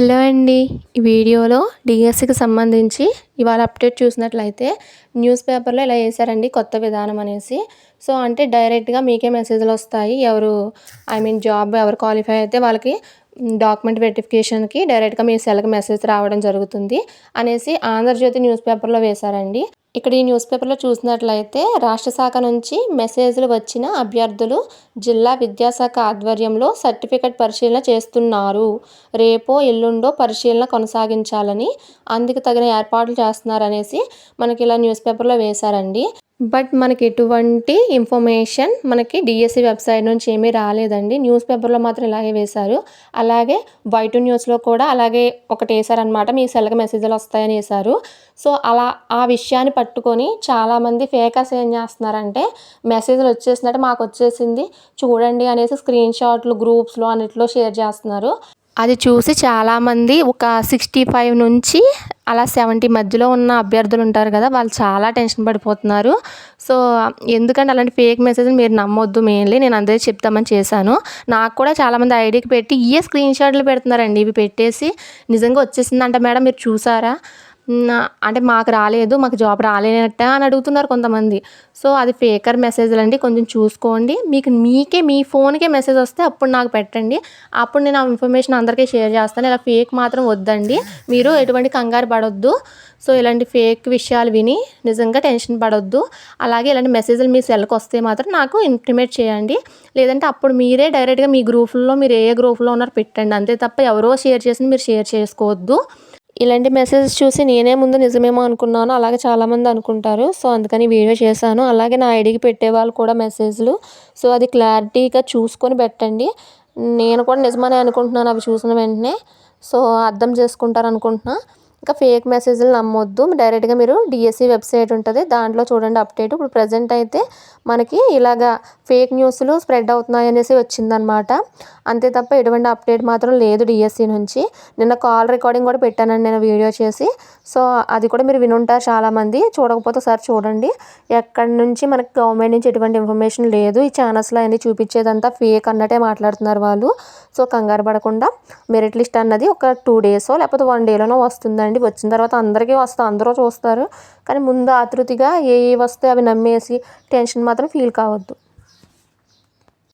Hello అండి. ఈ వీడియోలో డిఎస్సికి సంబంధించి ఇవాళ అప్డేట్ చూసినట్లయితే న్యూస్ పేపర్లో ఇలా వేశారండి కొత్త విధానం అనేసి. సో అంటే డైరెక్ట్గా మీకే మెసేజ్లు వస్తాయి. జాబ్ ఎవరు క్వాలిఫై అయితే వాళ్ళకి డాక్యుమెంట్ వెరిఫికేషన్కి డైరెక్ట్గా మీ సెల్కి మెసేజ్ రావడం జరుగుతుంది అనేసి ఆంధ్రజ్యోతి న్యూస్ పేపర్లో వేశారండి. ఇక్కడ ఈ న్యూస్ పేపర్లో చూసినట్లయితే రాష్ట్ర శాఖ నుంచి మెసేజ్లు వచ్చిన అభ్యర్థులు జిల్లా విద్యాశాఖ ఆధ్వర్యంలో సర్టిఫికెట్ పరిశీలన చేస్తున్నారు. రేపో ఎల్లుండో పరిశీలన కొనసాగించాలని అందుకు తగిన ఏర్పాట్లు చేస్తున్నారనేసి మనకి ఇలా న్యూస్ పేపర్లో వేశారండి. బట్ మనకి ఎటువంటి ఇన్ఫర్మేషన్ మనకి డిఎస్సి వెబ్సైట్ నుంచి ఏమీ రాలేదండి. న్యూస్ పేపర్లో మాత్రం ఇలాగే వేశారు. అలాగే వైట్ న్యూస్లో కూడా అలాగే ఒకటి వేశారనమాట, మీ సెల్కి మెసేజ్లు వస్తాయని వేశారు. సో అలా ఆ విషయాన్ని పట్టుకొని చాలామంది ఫేకర్స్ ఏం చేస్తున్నారంటే మెసేజ్లు వచ్చేసినట్టు మాకు వచ్చేసింది చూడండి అనేసి స్క్రీన్ షాట్లు గ్రూప్స్లో అన్నిట్లో షేర్ చేస్తున్నారు. అది చూసి చాలామంది ఒక 65 నుంచి అలా 70 మధ్యలో ఉన్న అభ్యర్థులు ఉంటారు కదా, వాళ్ళు చాలా టెన్షన్ పడిపోతున్నారు. సో ఎందుకంటే అలాంటి ఫేక్ మెసేజ్ని మీరు నమ్మొద్దు. మెయిన్లీ నేను అదే చెప్తామని చేశాను. నాకు కూడా చాలామంది ఐడికి పెట్టి స్క్రీన్ షాట్లు పెడుతున్నారండి. ఇవి పెట్టేసి నిజంగా వచ్చేసిందంట మేడం మీరు చూసారా అంటే మాకు రాలేదు, మాకు జాబ్ రాలేనట్ట అని అడుగుతున్నారు కొంతమంది. సో అది ఫేకర్ మెసేజ్లు అండి, కొంచెం చూసుకోండి. మీకే మీ ఫోన్కే మెసేజ్ వస్తే అప్పుడు నాకు పెట్టండి, అప్పుడు నేను ఆ ఇన్ఫర్మేషన్ అందరికీ షేర్ చేస్తాను. ఇలా ఫేక్ మాత్రం వద్దండి, మీరు ఎటువంటి కంగారు పడొద్దు. సో ఇలాంటి ఫేక్ విషయాలు విని నిజంగా టెన్షన్ పడొద్దు. అలాగే ఇలాంటి మెసేజ్లు మీ సెల్కి వస్తే మాత్రం నాకు ఇంటిమేట్ చేయండి. లేదంటే అప్పుడు మీరే డైరెక్ట్గా మీ గ్రూపుల్లో మీరు ఏ గ్రూప్లో ఉన్నారో పెట్టండి. అంతే తప్ప ఎవరో షేర్ చేసి మీరు షేర్ చేసుకోవద్దు. ఇలాంటి మెసేజెస్ చూసి నేనే ముందు నిజమేమో అనుకున్నాను, అలాగే చాలామంది అనుకుంటారు. సో అందుకని వీడియో చేశాను. అలాగే నా ఐడికి పెట్టేవాళ్ళు కూడా మెసేజ్లు, సో అది క్లారిటీగా చూసుకొని పెట్టండి. నేను కూడా నిజమని అనుకుంటున్నాను అవి చూసిన వెంటనే. సో అర్థం చేసుకుంటారు అనుకుంటున్నా. ఇంకా ఫేక్ మెసేజ్లు నమ్మొద్దు. డైరెక్ట్గా మీరు డిఎస్సి వెబ్సైట్ ఉంటుంది, దాంట్లో చూడండి అప్డేట్. ఇప్పుడు ప్రజెంట్ అయితే మనకి ఇలాగా ఫేక్ న్యూస్లు స్ప్రెడ్ అవుతున్నాయి అనేసి వచ్చిందనమాట. అంతే తప్ప ఎటువంటి అప్డేట్ మాత్రం లేదు డిఎస్సి నుంచి. నిన్న కాల్ రికార్డింగ్ కూడా పెట్టానండి నేను వీడియో చేసి. సో అది కూడా మీరు వినుంటారు చాలామంది, చూడకపోతే ఒకసారి చూడండి. ఎక్కడి నుంచి మనకి గవర్నమెంట్ నుంచి ఎటువంటి ఇన్ఫర్మేషన్ లేదు. ఈ ఛానల్స్లో అన్నీ చూపించేదంతా ఫేక్ అన్నట్టే మాట్లాడుతున్నారు వాళ్ళు. సో కంగారు పడకుండా మెరిట్ లిస్ట్ అన్నది ఒక 2 డేసో లేకపోతే 1 డేలోనో వస్తుందండి. వచ్చిన తర్వాత అందరికీ వస్తుంది, అందరూ చూస్తారు. కానీ ముందు ఆతృతిగా ఏ వస్తే అవి నమ్మేసి టెన్షన్ మాత్రం ఫీల్ కావద్దు.